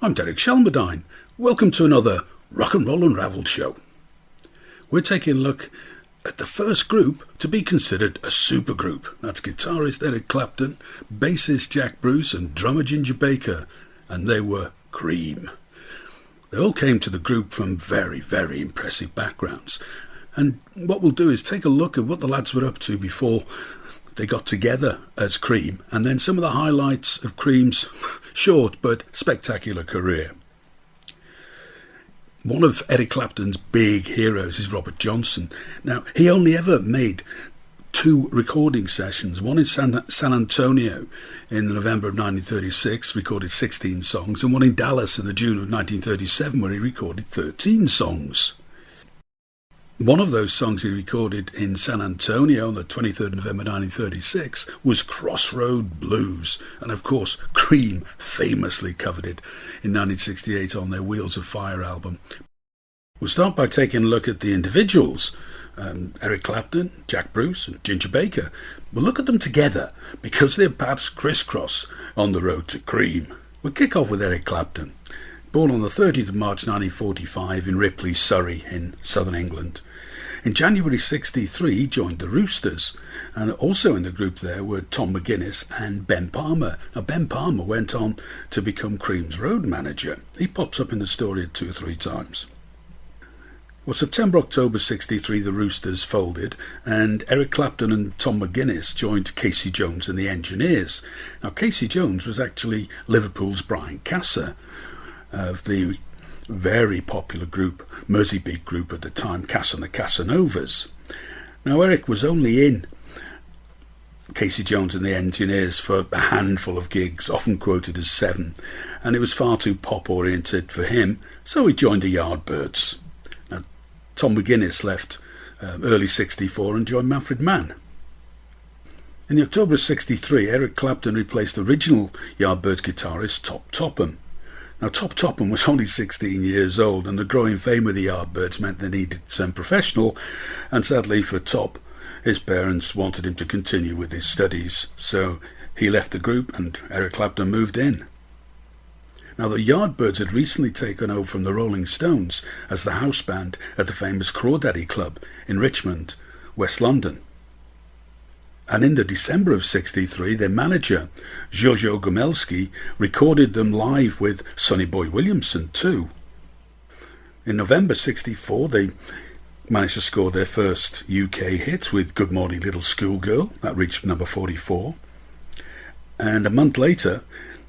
I'm Derek Shelmerdine. Welcome to another Rock and Roll Unravelled show. We're taking a look at the first group to be considered a supergroup. That's guitarist Eric Clapton, bassist Jack Bruce and drummer Ginger Baker, and they were Cream. They all came to the group from very, very impressive backgrounds. And what we'll do is take a look at what the lads were up to before they got together as Cream, and then some of the highlights of Cream's short but spectacular career. One of Eric Clapton's big heroes is Robert Johnson. Now, he only ever made 2 recording sessions, one in San Antonio in November of 1936, recorded 16 songs, and one in Dallas in the June of 1937, where he recorded 13 songs. One of those songs he recorded in San Antonio on the 23rd of November 1936 was Crossroad Blues, and of course Cream famously covered it in 1968 on their Wheels of Fire album. We'll start by taking a look at the individuals, Eric Clapton, Jack Bruce and Ginger Baker. We'll look at them together because they're perhaps crisscross on the road to Cream. We'll kick off with Eric Clapton. Born on the 30th of March 1945 in Ripley, Surrey in southern England. In January 1963 he joined the Roosters, and also in the group there were Tom McGuinness and Ben Palmer. Now Ben Palmer went on to become Cream's road manager. He pops up in the story 2 or 3 times. Well, September-October 1963 the Roosters folded, and Eric Clapton and Tom McGuinness joined Casey Jones and the Engineers. Now Casey Jones was actually Liverpool's Brian Casser, of the very popular group, Merseybeat group at the time, Cass and the Casanovas. Now Eric was only in Casey Jones and the Engineers for a handful of gigs, often quoted as 7, and it was far too pop oriented for him, so he joined the Yardbirds. Now Tom McGuinness left early 1964 and joined Manfred Mann. In the October of 1963 Eric Clapton replaced original Yardbirds guitarist Top Topham. Now, Top Topham was only 16 years old, and the growing fame of the Yardbirds meant they needed some professional, and sadly for Top, his parents wanted him to continue with his studies, so he left the group and Eric Clapton moved in. Now, the Yardbirds had recently taken over from the Rolling Stones as the house band at the famous Crawdaddy Club in Richmond, West London. And in the December of 1963, their manager, Giorgio Gomelski, recorded them live with Sonny Boy Williamson too. In November 1964, they managed to score their first UK hit with Good Morning Little Schoolgirl. That reached number 44. And a month later,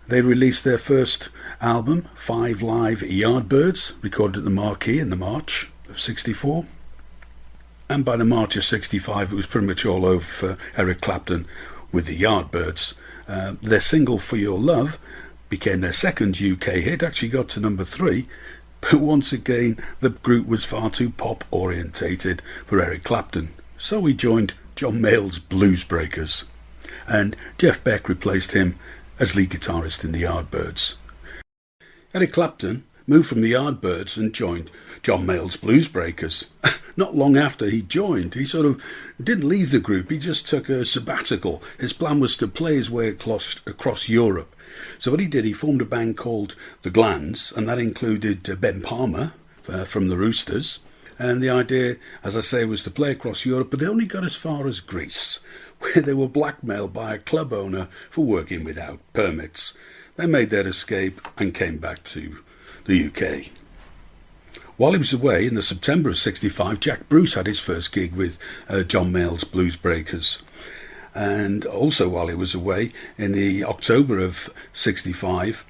they released their first album, 5 Live Yardbirds, recorded at the Marquee in the March of 1964. And by the March of 1965, it was pretty much all over for Eric Clapton with the Yardbirds. Their single For Your Love became their second UK hit, actually got to number 3, but once again the group was far too pop orientated for Eric Clapton, so he joined John Mayall's Blues Breakers, and Jeff Beck replaced him as lead guitarist in the Yardbirds. Eric Clapton moved from the Yardbirds and joined John Mayall's Blues Breakers. Not long after he joined, he sort of didn't leave the group, he just took a sabbatical. His plan was to play his way across Europe. So what he did, he formed a band called The Glands, and that included Ben Palmer from the Roosters. And the idea, as I say, was to play across Europe, but they only got as far as Greece, where they were blackmailed by a club owner for working without permits. They made their escape and came back to the UK. While he was away in the September of 1965, Jack Bruce had his first gig with John Mayall's Blues Breakers. And also while he was away in the October of 1965,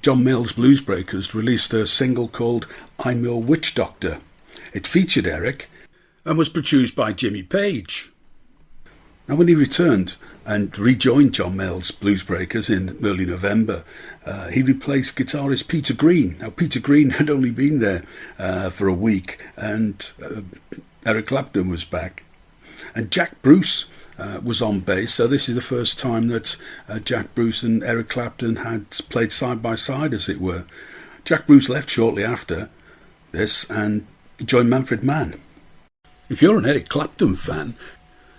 John Mayall's Blues Breakers released a single called I'm Your Witch Doctor. It featured Eric and was produced by Jimmy Page. Now when he returned and rejoined John Mayall's Blues Breakers in early November, he replaced guitarist Peter Green. Now Peter Green had only been there for a week, and Eric Clapton was back. And Jack Bruce was on bass, so this is the first time that Jack Bruce and Eric Clapton had played side by side, as it were. Jack Bruce left shortly after this and joined Manfred Mann. If you're an Eric Clapton fan,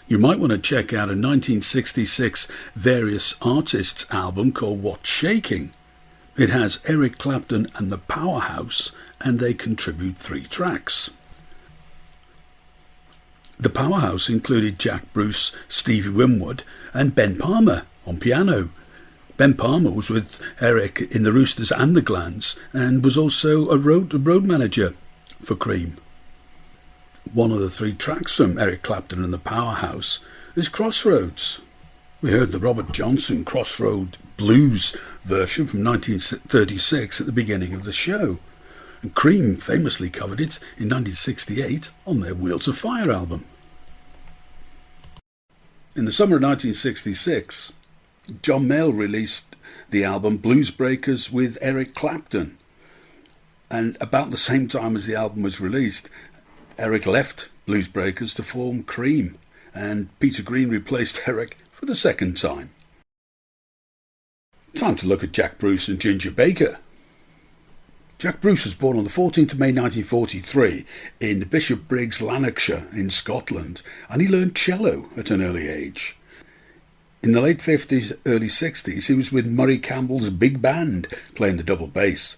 you might want to check out a 1966 Various Artists album called What's Shaking, It has Eric Clapton and the Powerhouse, and they contribute 3 tracks. The Powerhouse included Jack Bruce, Stevie Winwood and Ben Palmer on piano. Ben Palmer was with Eric in the Roosters and the Glands and was also a road manager for Cream. One of the 3 tracks from Eric Clapton and the Powerhouse is Crossroads. We heard the Robert Johnson Crossroad Blues version from 1936 at the beginning of the show, and Cream famously covered it in 1968 on their Wheels of Fire album. In the summer of 1966, John Mayall released the album Blues Breakers with Eric Clapton, and about the same time as the album was released, Eric left Blues Breakers to form Cream, and Peter Green replaced Eric for the second time. Time to look at Jack Bruce and Ginger Baker. Jack Bruce was born on the 14th of May 1943 in Bishopbriggs, Lanarkshire in Scotland, and he learned cello at an early age. In the late 50s, early 60s, he was with Murray Campbell's big band playing the double bass,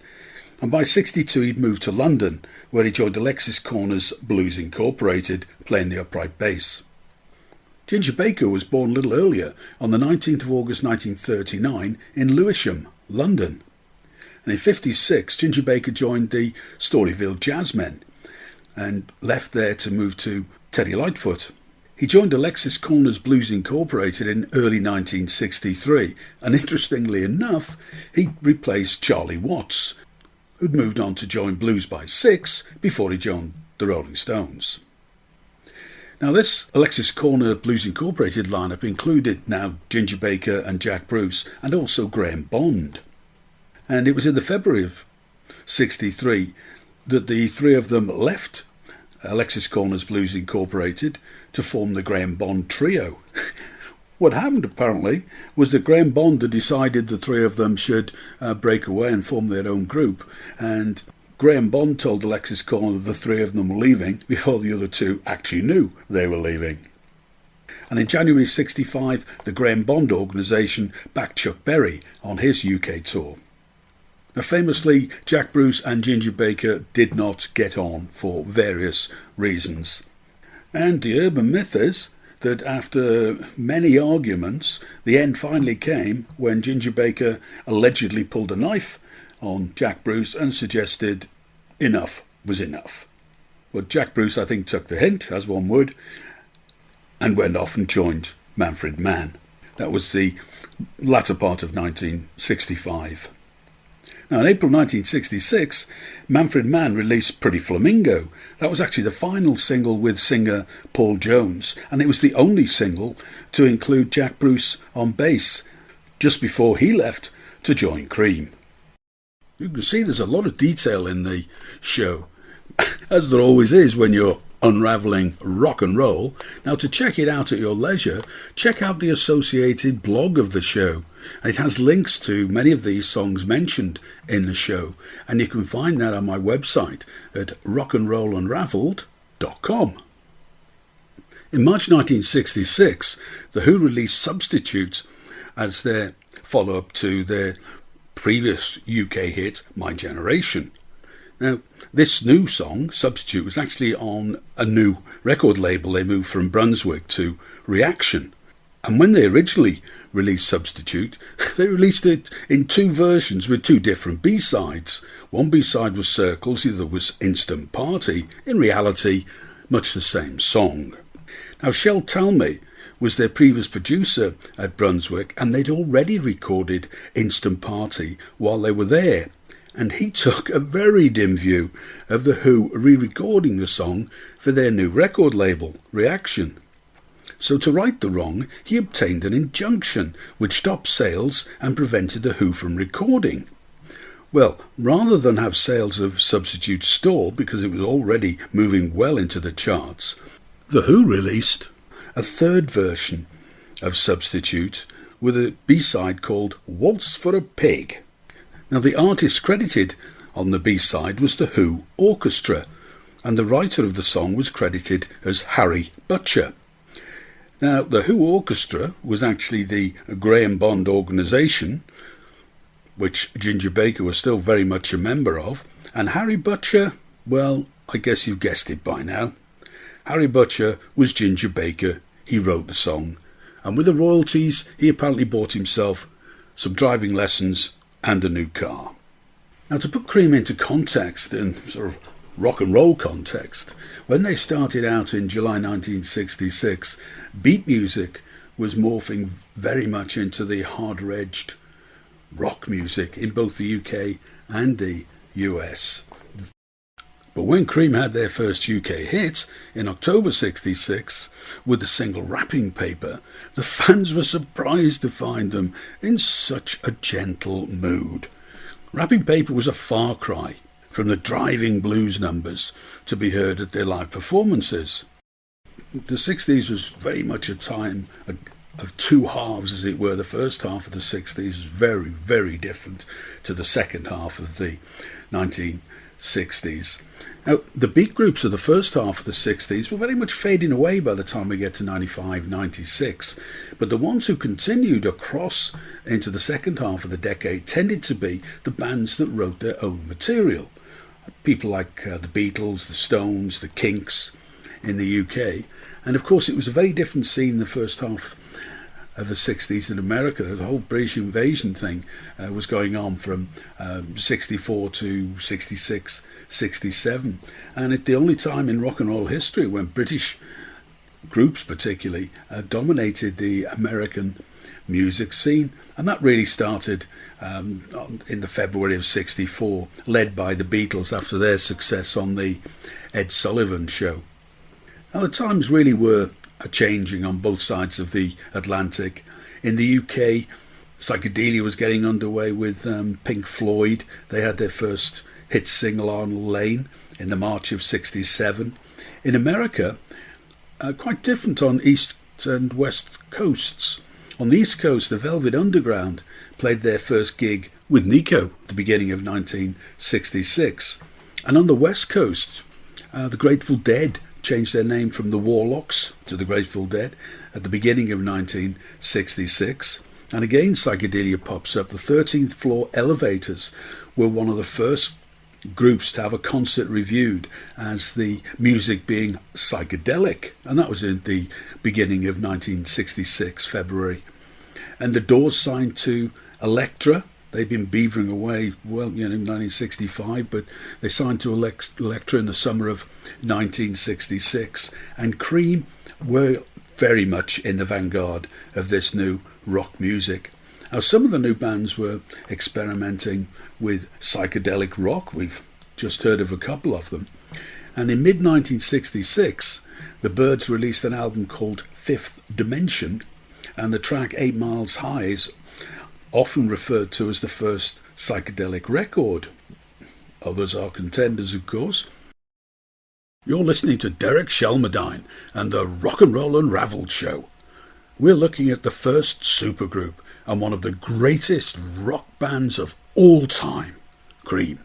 and by 62 he'd moved to London, where he joined Alexis Corner's Blues Incorporated, playing the upright bass. Ginger Baker was born a little earlier, on the 19th of August 1939 in Lewisham, London. And in 1956, Ginger Baker joined the Storyville Jazzmen and left there to move to Teddy Lightfoot. He joined Alexis Corner's Blues Incorporated in early 1963, and interestingly enough, he replaced Charlie Watts, who'd moved on to join Blues by Six before he joined the Rolling Stones. Now, this Alexis Corner Blues Incorporated lineup included now Ginger Baker and Jack Bruce, and also Graham Bond. And it was in the February of 1963 that the 3 of them left Alexis Corner's Blues Incorporated to form the Graham Bond Trio. What happened, apparently, was that Graham Bond had decided the 3 of them should break away and form their own group, and Graham Bond told Alexis Corner the 3 of them were leaving before the other 2 actually knew they were leaving. And in January 1965, the Graham Bond organisation backed Chuck Berry on his UK tour. Now, famously, Jack Bruce and Ginger Baker did not get on for various reasons. And the urban myth is that after many arguments, the end finally came when Ginger Baker allegedly pulled a knife on Jack Bruce and suggested enough was enough. But Jack Bruce, I think, took the hint, as one would, and went off and joined Manfred Mann. That was the latter part of 1965. Now, in April 1966, Manfred Mann released Pretty Flamingo. That was actually the final single with singer Paul Jones, and it was the only single to include Jack Bruce on bass, just before he left to join Cream. You can see there's a lot of detail in the show, as there always is when you're unravelling rock and roll. Now, to check it out at your leisure, check out the associated blog of the show. It has links to many of these songs mentioned in the show, and you can find that on my website at rockandrollunraveled.com. In March 1966, The Who released Substitute as their follow-up to their previous UK hit, My Generation. Now, this new song, Substitute, was actually on a new record label. They moved from Brunswick to Reaction. And when they originally released Substitute, they released it in 2 versions with 2 different B-sides. One B-side was Circles, the other was Instant Party. In reality, much the same song. Now, Shel Talmy was their previous producer at Brunswick, and they'd already recorded Instant Party while they were there. And he took a very dim view of The Who re-recording the song for their new record label, Reaction. So to right the wrong, he obtained an injunction which stopped sales and prevented The Who from recording. Well, rather than have sales of Substitute stall because it was already moving well into the charts, The Who released a 3rd version of Substitute with a B-side called Waltz for a Pig. Now, the artist credited on the B-side was the Who Orchestra, and the writer of the song was credited as Harry Butcher. Now, the Who Orchestra was actually the Graham Bond organisation, which Ginger Baker was still very much a member of. And Harry Butcher, well, I guess you've guessed it by now. Harry Butcher was Ginger Baker. He wrote the song. And with the royalties, he apparently bought himself some driving lessons and a new car. Now, to put Cream into context, in sort of rock and roll context, when they started out in July 1966, beat music was morphing very much into the harder-edged rock music in both the UK and the US. But when Cream had their first UK hit in October 66 with the single Wrapping Paper, the fans were surprised to find them in such a gentle mood. Wrapping Paper was a far cry from the driving blues numbers to be heard at their live performances. The 60s was very much a time of two halves, as it were. The first half of the 60s was very, very different to the second half of the 1960s. Now, the beat groups of the first half of the 60s were very much fading away by the time we get to 95, 96. But the ones who continued across into the second half of the decade tended to be the bands that wrote their own material. People like the Beatles, the Stones, the Kinks in the UK. And of course, it was a very different scene in the first half of the 60s in America. The whole British invasion thing was going on from 64 to 66, 67. And it's the only time in rock and roll history when British groups particularly dominated the American music scene. And that really started in the February of 64, led by the Beatles after their success on the Ed Sullivan Show. Now, the times really were changing on both sides of the Atlantic. In the UK, psychedelia was getting underway with Pink Floyd. They had their first hit single on Lane in the March of 67. In America, quite different on East and West coasts. On the East Coast, the Velvet Underground played their first gig with Nico at the beginning of 1966. And on the West Coast, the Grateful Dead changed their name from the Warlocks to the Grateful Dead at the beginning of 1966. And again, psychedelia pops up. The 13th Floor Elevators were one of the first groups to have a concert reviewed as the music being psychedelic. And that was in the beginning of 1966, February. And the Doors signed to Elektra. They'd been beavering away, well, in 1965, but they signed to Elektra in the summer of 1966. And Cream were very much in the vanguard of this new rock music. Now, some of the new bands were experimenting with psychedelic rock. We've just heard of a couple of them. And in mid-1966, the Byrds released an album called Fifth Dimension, and the track 8 Miles High is often referred to as the first psychedelic record. Others are contenders, of course. You're listening to Derek Shelmerdine and the Rock and Roll Unravelled show. We're looking at the first supergroup and one of the greatest rock bands of all time, Cream.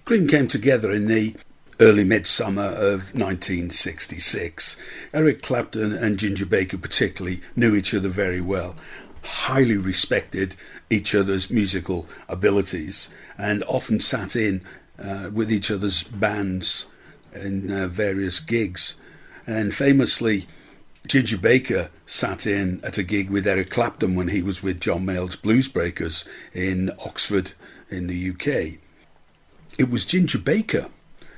Cream came together in the early midsummer of 1966. Eric Clapton and Ginger Baker particularly knew each other very well, highly respected each other's musical abilities, and often sat in with each other's bands in various gigs. And famously, Ginger Baker sat in at a gig with Eric Clapton when he was with John Mayall's Blues Breakers in Oxford in the UK. It was Ginger Baker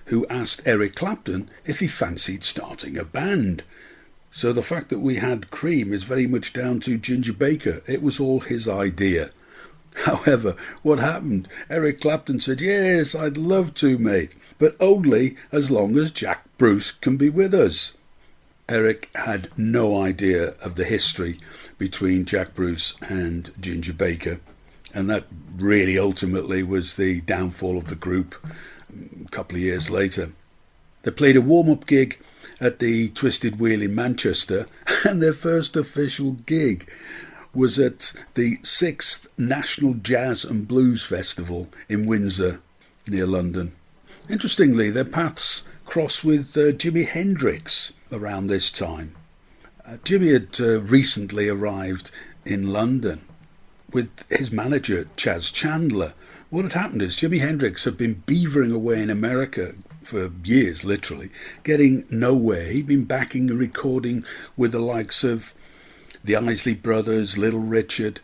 who asked Eric Clapton if he fancied starting a band. So the fact that we had Cream is very much down to Ginger Baker. It was all his idea. However, what happened? Eric Clapton said, "Yes, I'd love to, mate, but only as long as Jack Bruce can be with us." Eric had no idea of the history between Jack Bruce and Ginger Baker, and that really ultimately was the downfall of the group a couple of years later. They played a warm-up gig at the Twisted Wheel in Manchester, and their first official gig was at the 6th National Jazz and Blues Festival in Windsor, near London. Interestingly, their paths crossed with Jimi Hendrix around this time. Jimmy had recently arrived in London with his manager, Chas Chandler. What had happened is Jimi Hendrix had been beavering away in America for years, literally, getting nowhere. He'd been backing and recording with the likes of the Isley Brothers, Little Richard,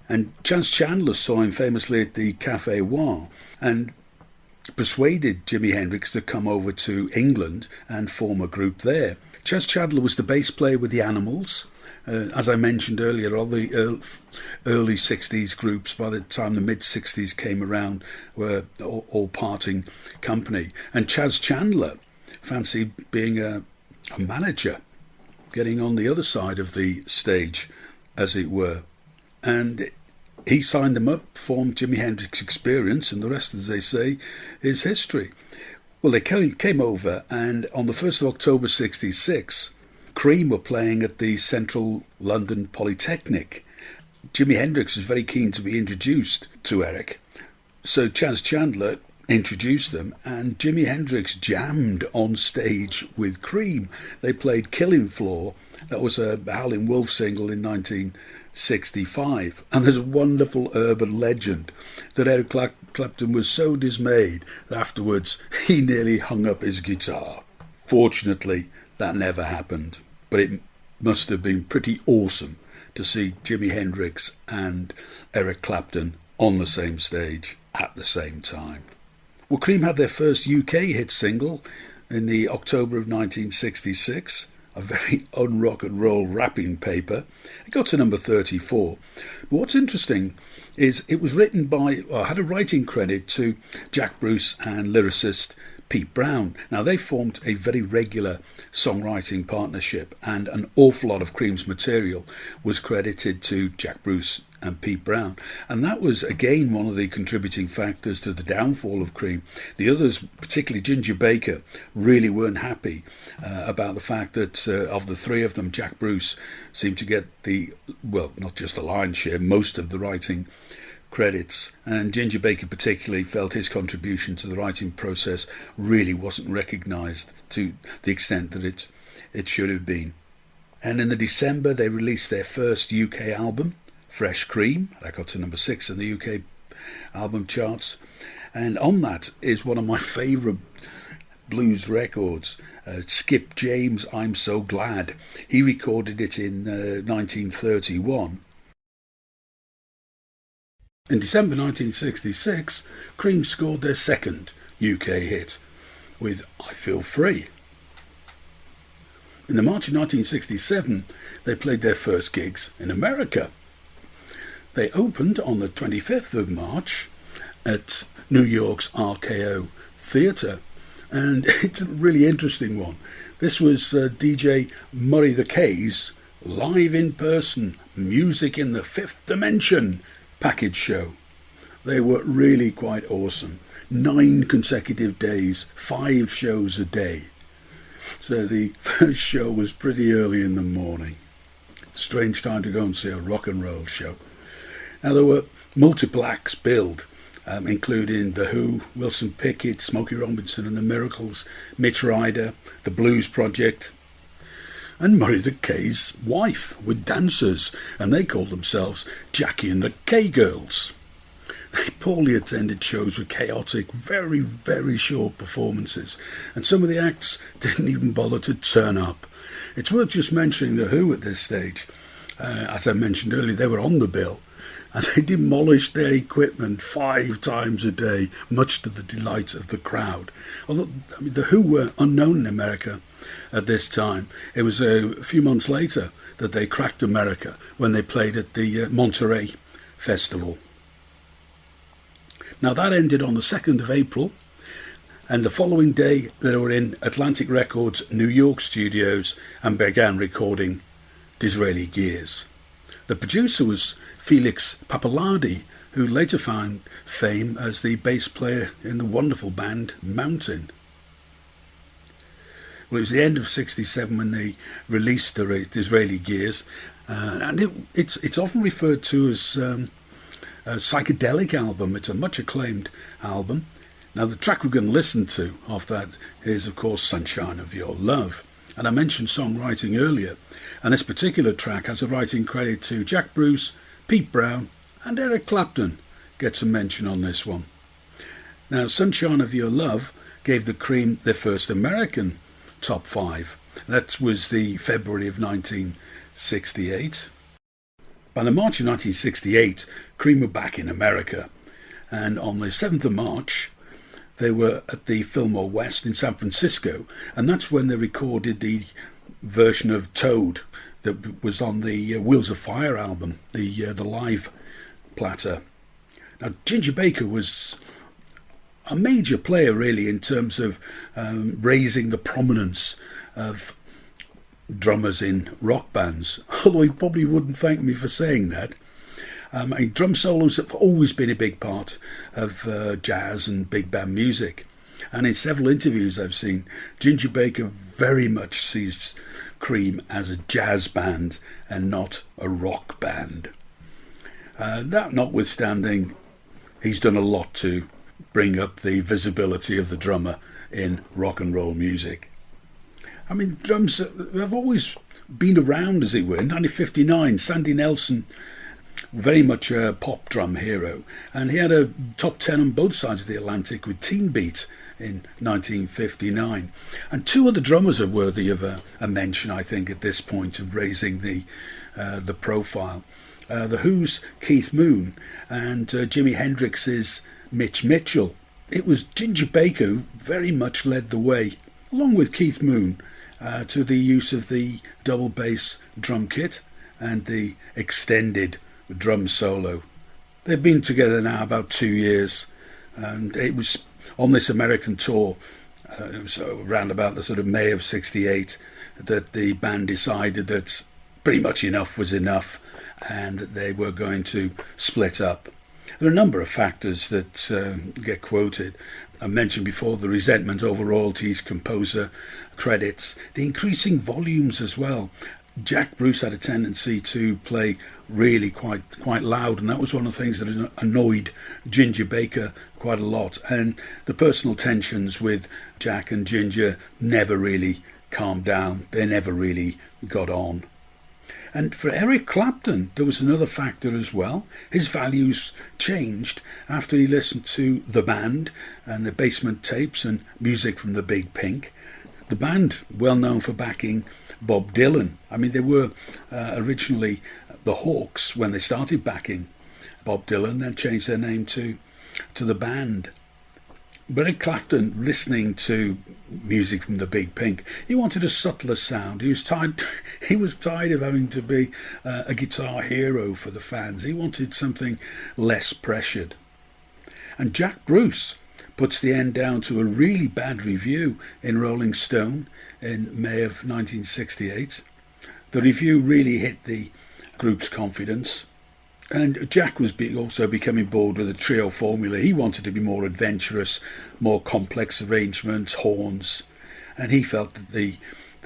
and Chas Chandler saw him famously at the Café War and persuaded Jimi Hendrix to come over to England and form a group there. Chas Chandler was the bass player with the Animals. As I mentioned earlier, all the early 60s groups, by the time the mid-60s came around, were all parting company. And Chas Chandler fancied being a manager, getting on the other side of the stage, as it were. And he signed them up, formed Jimi Hendrix Experience, and the rest, as they say, is history. Well, they came over, and on the 1st of October 66, Cream were playing at the Central London Polytechnic. Jimi Hendrix was very keen to be introduced to Eric, so Chas Chandler introduced them, and Jimi Hendrix jammed on stage with Cream. They played Killing Floor. That was a Howlin' Wolf single in 1965. And there's a wonderful urban legend that Eric Clapton was so dismayed that afterwards he nearly hung up his guitar. Fortunately, that never happened, but it must have been pretty awesome to see Jimi Hendrix and Eric Clapton on the same stage at the same time. Well, Cream had their first UK hit single in the October of 1966, a very un-rock and roll wrapping paper. It got to number 34. But what's interesting is it was written had a writing credit to Jack Bruce and lyricist Pete Brown. Now, they formed a very regular songwriting partnership, and an awful lot of Cream's material was credited to Jack Bruce and Pete Brown. And that was, again, one of the contributing factors to the downfall of Cream. The others, particularly Ginger Baker, really weren't happy about the fact that of the three of them, Jack Bruce seemed to get not just the lion's share, most of the writing credits, and Ginger Baker particularly felt his contribution to the writing process really wasn't recognised to the extent that it should have been. And in the December they released their first UK album, Fresh Cream. That got to number 6 in the UK album charts, and on that is one of my favourite blues records, Skip James' I'm So Glad. He recorded it in 1931. In December 1966, Cream scored their second UK hit with I Feel Free. In the March of 1967, they played their first gigs in America. They opened on the 25th of March at New York's RKO Theatre, and it's a really interesting one. This was DJ Murray the K's live in person, music in the fifth dimension package show. They were really quite awesome. 9 consecutive days, 5 shows a day. So the first show was pretty early in the morning. Strange time to go and see a rock and roll show. Now there were multiple acts billed, including The Who, Wilson Pickett, Smokey Robinson and the Miracles, Mitch Ryder, The Blues Project, and Murray the K's wife with dancers, and they called themselves Jackie and the K-Girls. They poorly attended shows with chaotic, very, very short performances, and some of the acts didn't even bother to turn up. It's worth just mentioning The Who at this stage. As I mentioned earlier, they were on the bill, and they demolished their equipment 5 times a day, much to the delight of the crowd. Although The Who were unknown in America at this time. It was a few months later that they cracked America when they played at the Monterey Festival. Now that ended on the 2nd of April, and the following day they were in Atlantic Records' New York studios and began recording Disraeli Gears. The producer was Felix Pappalardi, who later found fame as the bass player in the wonderful band Mountain. Well, it was the end of '67 when they released the Disraeli Gears, and it's often referred to as a psychedelic album. It's a much acclaimed album. Now the track we're going to listen to off that is of course Sunshine of Your Love, and I mentioned songwriting earlier, and this particular track has a writing credit to Jack Bruce, Pete Brown And Eric Clapton gets a mention on this one. Now, Sunshine of Your Love gave the Cream their first American top 5. That was the February of 1968. By the March of 1968, Cream were back in America. And on the 7th of March, they were at the Fillmore West in San Francisco. And that's when they recorded the version of Toad that was on the Wheels of Fire album, the live platter. Now, Ginger Baker was a major player, really, in terms of raising the prominence of drummers in rock bands, although he probably wouldn't thank me for saying that. Drum solos have always been a big part of jazz and big band music, and in several interviews I've seen, Ginger Baker very much sees Cream as a jazz band and not a rock band. That notwithstanding, he's done a lot to bring up the visibility of the drummer in rock and roll music. I mean, drums have always been around, as it were. In 1959, Sandy Nelson, very much a pop drum hero, and he had a top 10 on both sides of the Atlantic with Teen Beat in 1959. And two other drummers are worthy of a mention, I think, at this point of raising the profile. The Who's Keith Moon and Jimi Hendrix's Mitch Mitchell. It was Ginger Baker who very much led the way, along with Keith Moon, to the use of the double bass drum kit and the extended drum solo. They've been together now about 2 years, and it was on this American tour, so around about the sort of May of '68, that the band decided that pretty much enough was enough and that they were going to split up. There are a number of factors that get quoted. I mentioned before the resentment over royalties, composer credits, the increasing volumes as well. Jack Bruce had a tendency to play really quite loud, and that was one of the things that annoyed Ginger Baker quite a lot. And the personal tensions with Jack and Ginger never really calmed down. They never really got on. And for Eric Clapton, there was another factor as well. His values changed after he listened to The Band and the Basement Tapes and music from the Big Pink. The band, well known for backing Bob Dylan. I mean, they were originally the Hawks when they started backing Bob Dylan, then changed their name to The Band. But Eric Clapton, listening to music from the Big Pink, he wanted a subtler sound. He was tired of having to be a guitar hero for the fans. He wanted something less pressured. And Jack Bruce puts the end down to a really bad review in Rolling Stone in May of 1968. The review really hit the group's confidence. And Jack was also becoming bored with the trio formula. He wanted to be more adventurous, more complex arrangements, horns, and he felt that the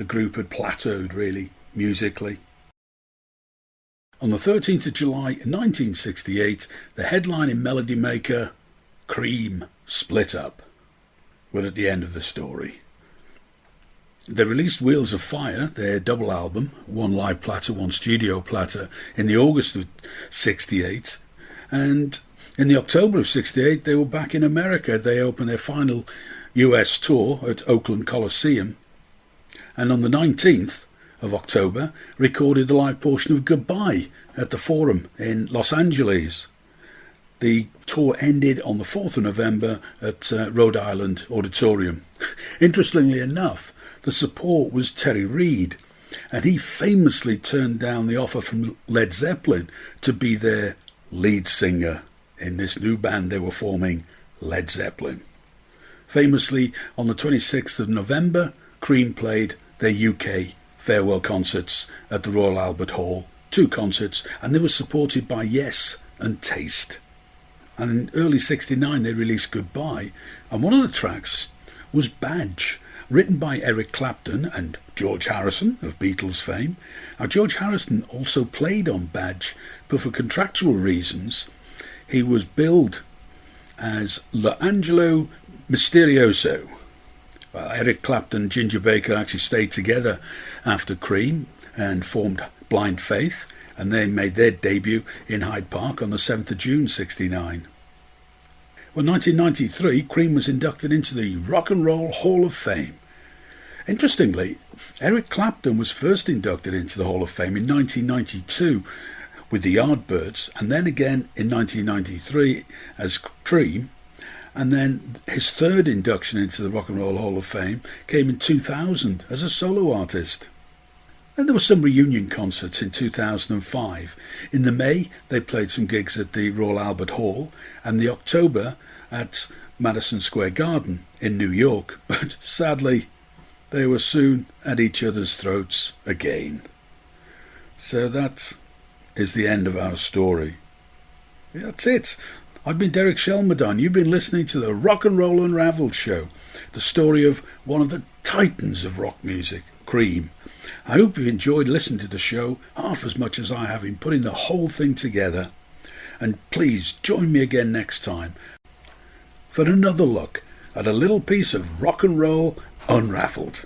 group had plateaued, really, musically. On the 13th of July 1968, the headline in Melody Maker, Cream, split up. We're at the end of the story. They released Wheels of Fire, their double album, one live platter, one studio platter, in the August of '68. And in the October of '68, they were back in America. They opened their final US tour at Oakland Coliseum. And on the 19th of October, recorded the live portion of Goodbye at the Forum in Los Angeles. The tour ended on the 4th of November at Rhode Island Auditorium. Interestingly enough, the support was Terry Reid, and he famously turned down the offer from Led Zeppelin to be their lead singer in this new band they were forming, Led Zeppelin. Famously, on the 26th of November, Cream played their UK farewell concerts at the Royal Albert Hall, 2 concerts, and they were supported by Yes and Taste. And in early '69 they released Goodbye, and one of the tracks was Badge, written by Eric Clapton and George Harrison of Beatles fame. Now, George Harrison also played on Badge, but for contractual reasons he was billed as L'Angelo Misterioso. Well, Eric Clapton and Ginger Baker actually stayed together after Cream and formed Blind Faith, and they made their debut in Hyde Park on the 7th of June 1969. Well, 1993, Cream was inducted into the Rock and Roll Hall of Fame. Interestingly, Eric Clapton was first inducted into the Hall of Fame in 1992 with the Yardbirds, and then again in 1993 as Cream, and then his third induction into the Rock and Roll Hall of Fame came in 2000 as a solo artist. And there were some reunion concerts in 2005. In the May, they played some gigs at the Royal Albert Hall, and the October at Madison Square Garden in New York. But sadly, they were soon at each other's throats again. So that is the end of our story. That's it. I've been Derek Shelmerdine. You've been listening to the Rock and Roll Unravelled show, the story of one of the titans of rock music, Cream. I hope you've enjoyed listening to the show half as much as I have in putting the whole thing together. And please join me again next time for another look at a little piece of rock and roll unravelled.